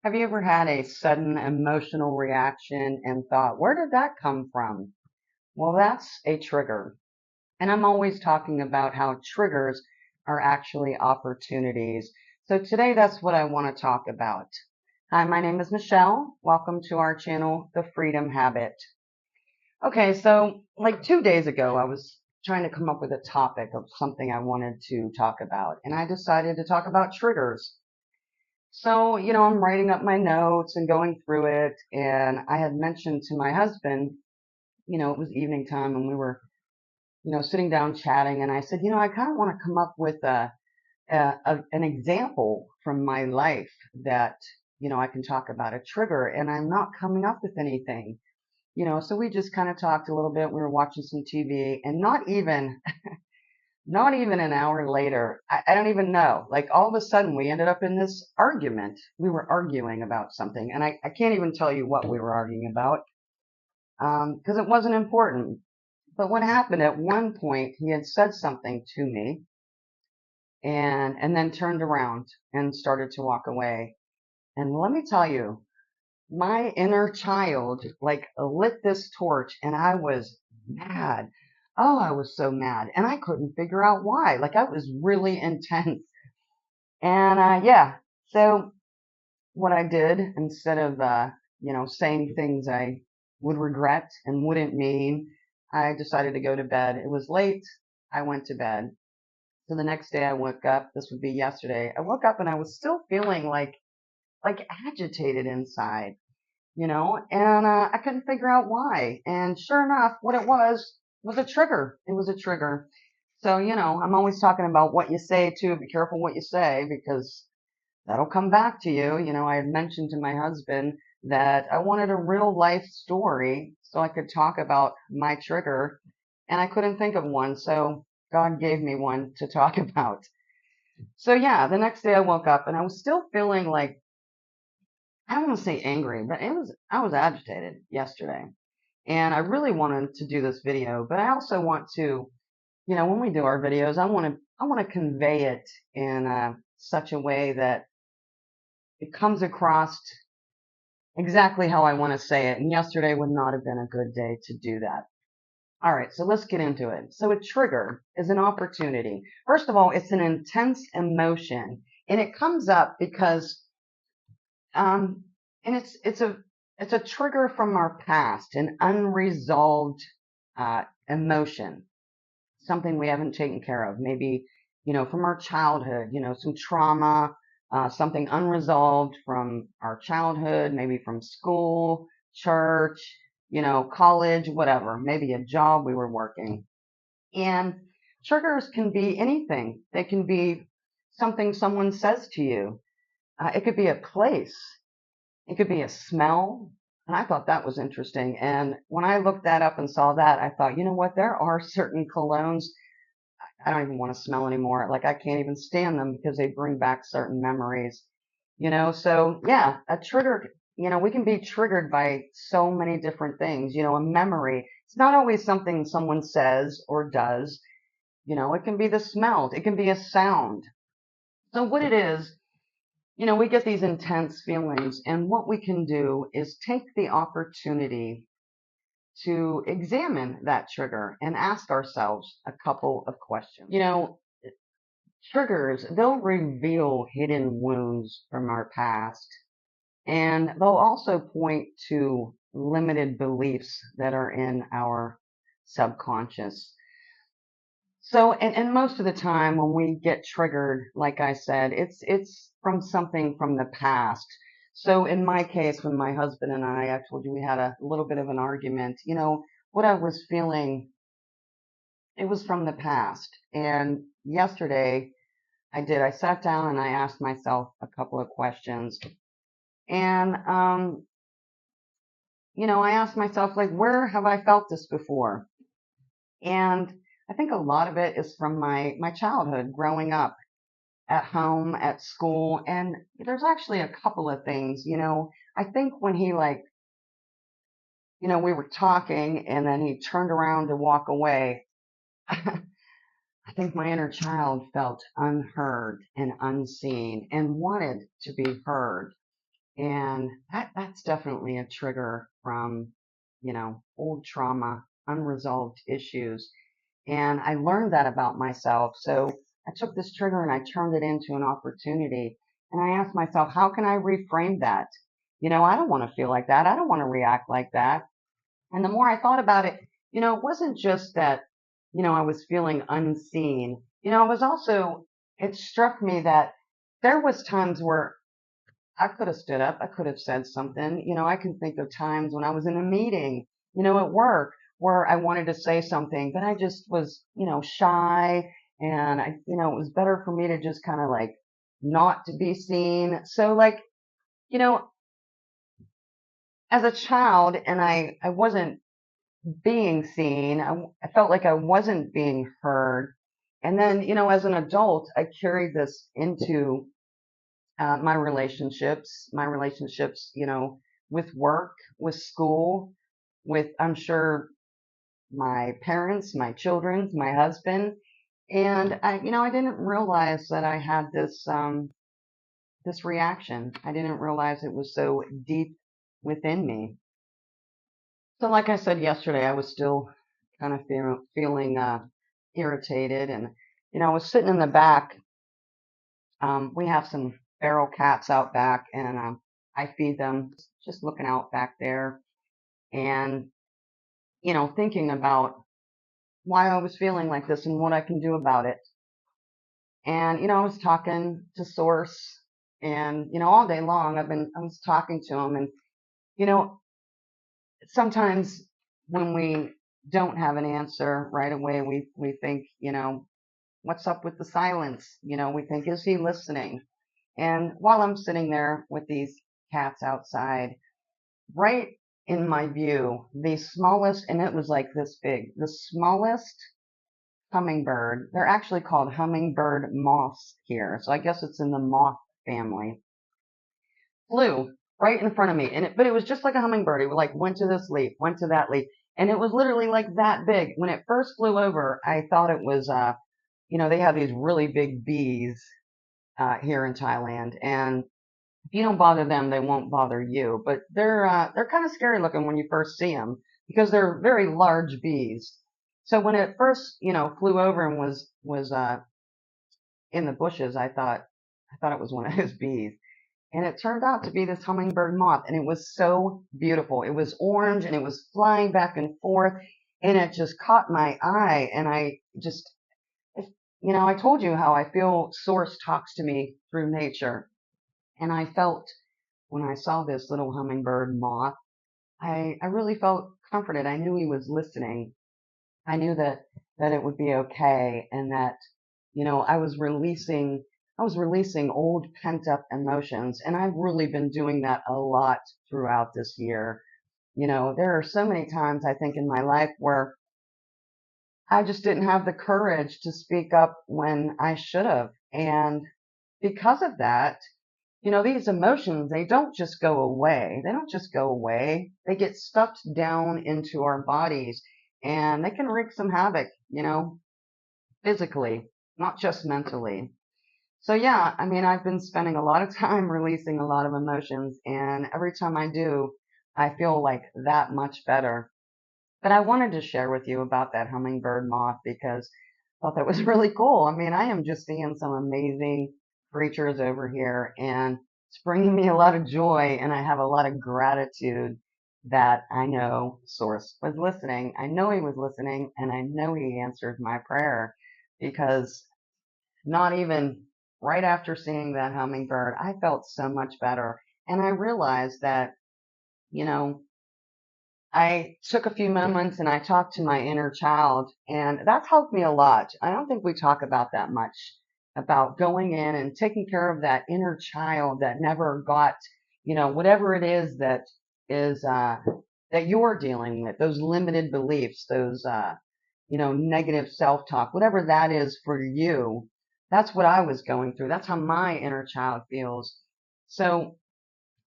Have you ever had a sudden emotional reaction and thought, where did that come from? Well, that's a trigger. And I'm always talking about how triggers are actually opportunities. So today that's what I want to talk about. Hi, my name is Michelle. Welcome to our channel, The Freedom Habit. Okay, so like 2 days ago, I was trying to come up with a topic of something I wanted to talk about, and I decided to talk about triggers. So, I'm writing up my notes and going through it. And I had mentioned to my husband, it was evening time and we were, sitting down chatting. And I said, I kind of want to come up with an example from my life that, I can talk about a trigger. And I'm not coming up with anything, so we just kind of talked a little bit. We were watching some TV and not even an hour later, I don't even know. Like all of a sudden, we ended up in this argument. We were arguing about something, and I can't even tell you what we were arguing about because it wasn't important. But what happened at one point, he had said something to me, and then turned around and started to walk away. And let me tell you, my inner child like lit this torch, and I was mad. Oh, I was so mad, and I couldn't figure out why. Like I was really intense. And yeah, so what I did instead of saying things I would regret and wouldn't mean, I decided to go to bed. It was late. I went to bed. So the next day I woke up. This would be yesterday. I woke up and I was still feeling like agitated inside, and I couldn't figure out why. And sure enough, what it was a trigger. It was a trigger. So, I'm always talking about what you say too. Be careful what you say because that'll come back to you. I had mentioned to my husband that I wanted a real life story so I could talk about my trigger, and I couldn't think of one. So God gave me one to talk about. So yeah, the next day I woke up and I was still feeling like, I don't want to say angry, but I was agitated yesterday. And I really wanted to do this video, but I also want to, when we do our videos, I want to convey it in such a way that it comes across exactly how I want to say it. And yesterday would not have been a good day to do that. All right, so let's get into it. So a trigger is an opportunity. First of all, it's an intense emotion, and it comes up because, um, and it's a trigger from our past, an unresolved emotion, something we haven't taken care of. Maybe, from our childhood, some trauma, something unresolved from our childhood, maybe from school, church, college, whatever, maybe a job we were working. And triggers can be anything. They can be something someone says to you. It could be a place. It could be a smell. And I thought that was interesting. And when I looked that up and saw that, I thought, you know what? There are certain colognes I don't even want to smell anymore. Like I can't even stand them because they bring back certain memories. So yeah, a trigger, we can be triggered by so many different things. A memory. It's not always something someone says or does. It can be the smell. It can be a sound. So what it is, we get these intense feelings, and what we can do is take the opportunity to examine that trigger and ask ourselves a couple of questions. Triggers, they'll reveal hidden wounds from our past, and they'll also point to limited beliefs that are in our subconscious. So, and most of the time when we get triggered, like I said, it's from something from the past. So in my case, when my husband and I told you we had a little bit of an argument, what I was feeling, it was from the past. And yesterday, I sat down and I asked myself a couple of questions. And, I asked myself, like, where have I felt this before? And I think a lot of it is from my childhood, growing up at home, at school. And there's actually a couple of things, I think when he we were talking and then he turned around to walk away, I think my inner child felt unheard and unseen and wanted to be heard. And that's definitely a trigger from, old trauma, unresolved issues. And I learned that about myself. So I took this trigger and I turned it into an opportunity. And I asked myself, how can I reframe that? I don't want to feel like that. I don't want to react like that. And the more I thought about it, it wasn't just that, I was feeling unseen. I was also, it struck me that there was times where I could have stood up. I could have said something. I can think of times when I was in a meeting, at work where I wanted to say something, but I just was, shy. And it was better for me to just kind of like not to be seen. So like, you know, as a child and I wasn't being seen, I felt like I wasn't being heard. And then, as an adult, I carried this into my relationships, with work, with school, with, I'm sure, my parents, my children, my husband. And I didn't realize that I had this reaction. I didn't realize it was so deep within me. So like I said yesterday, I was still kind of feeling irritated. And, I was sitting in the back. We have some feral cats out back, and I feed them, just looking out back there and, thinking about why I was feeling like this and what I can do about it. And, I was talking to Source and, all day long I was talking to him. And, you know, sometimes when we don't have an answer right away, we think, what's up with the silence? We think, is he listening? And while I'm sitting there with these cats outside, right in my view, the smallest, and it was like this big, the smallest hummingbird, they're actually called hummingbird moths here. So I guess it's in the moth family, flew right in front of me. But it was just like a hummingbird. It like went to this leaf, went to that leaf. And it was literally like that big. When it first flew over, I thought it was, they have these really big bees here in Thailand, and if you don't bother them, they won't bother you. But they're kind of scary looking when you first see them because they're very large bees. So when it first, flew over and was in the bushes, I thought it was one of those bees. And it turned out to be this hummingbird moth, and it was so beautiful. It was orange and it was flying back and forth, and it just caught my eye. And I just, I told you how I feel Source talks to me through nature. And I felt when I saw this little hummingbird moth, I really felt comforted. I knew he was listening. I knew that it would be okay and that, I was releasing old pent up emotions. And I've really been doing that a lot throughout this year. There are so many times I think in my life where I just didn't have the courage to speak up when I should have. And because of that, these emotions, they don't just go away. They don't just go away. They get stuffed down into our bodies and they can wreak some havoc, physically, not just mentally. So yeah, I mean, I've been spending a lot of time releasing a lot of emotions, and every time I do, I feel like that much better. But I wanted to share with you about that hummingbird moth because I thought that was really cool. I mean, I am just seeing some amazing creatures over here, and it's bringing me a lot of joy, and I have a lot of gratitude that I know Source was listening. I know he was listening, and I know he answered my prayer because not even right after seeing that hummingbird, I felt so much better. And I realized that, you know, I took a few moments and I talked to my inner child, and that's helped me a lot. I don't think we talk about that much, about going in and taking care of that inner child that never got, whatever it is that is that you're dealing with, those limited beliefs, those negative self-talk, whatever that is for you. That's what I was going through. That's how my inner child feels. So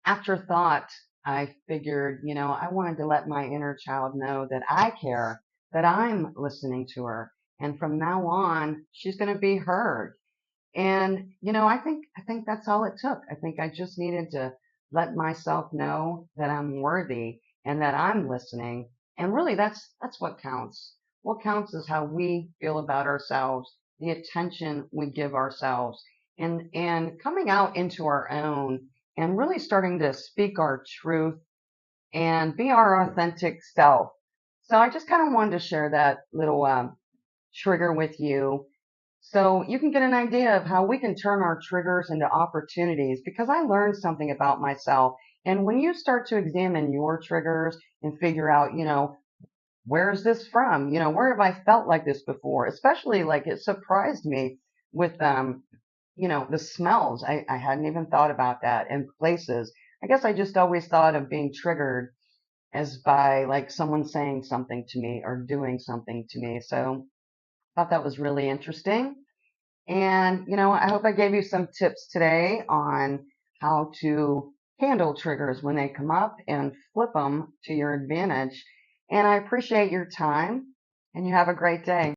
after thought, I figured, I wanted to let my inner child know that I care, that I'm listening to her. And from now on, she's going to be heard. And, I think that's all it took. I think I just needed to let myself know that I'm worthy and that I'm listening. And really, that's what counts. What counts is how we feel about ourselves, the attention we give ourselves, and coming out into our own and really starting to speak our truth and be our authentic self. So I just kind of wanted to share that little trigger with you so you can get an idea of how we can turn our triggers into opportunities because I learned something about myself. And when you start to examine your triggers and figure out, where is this from? Where have I felt like this before? Especially like it surprised me with, the smells. I hadn't even thought about that in places. I guess I just always thought of being triggered as by like someone saying something to me or doing something to me. So I thought that was really interesting. And, I hope I gave you some tips today on how to handle triggers when they come up and flip them to your advantage. And I appreciate your time and you have a great day.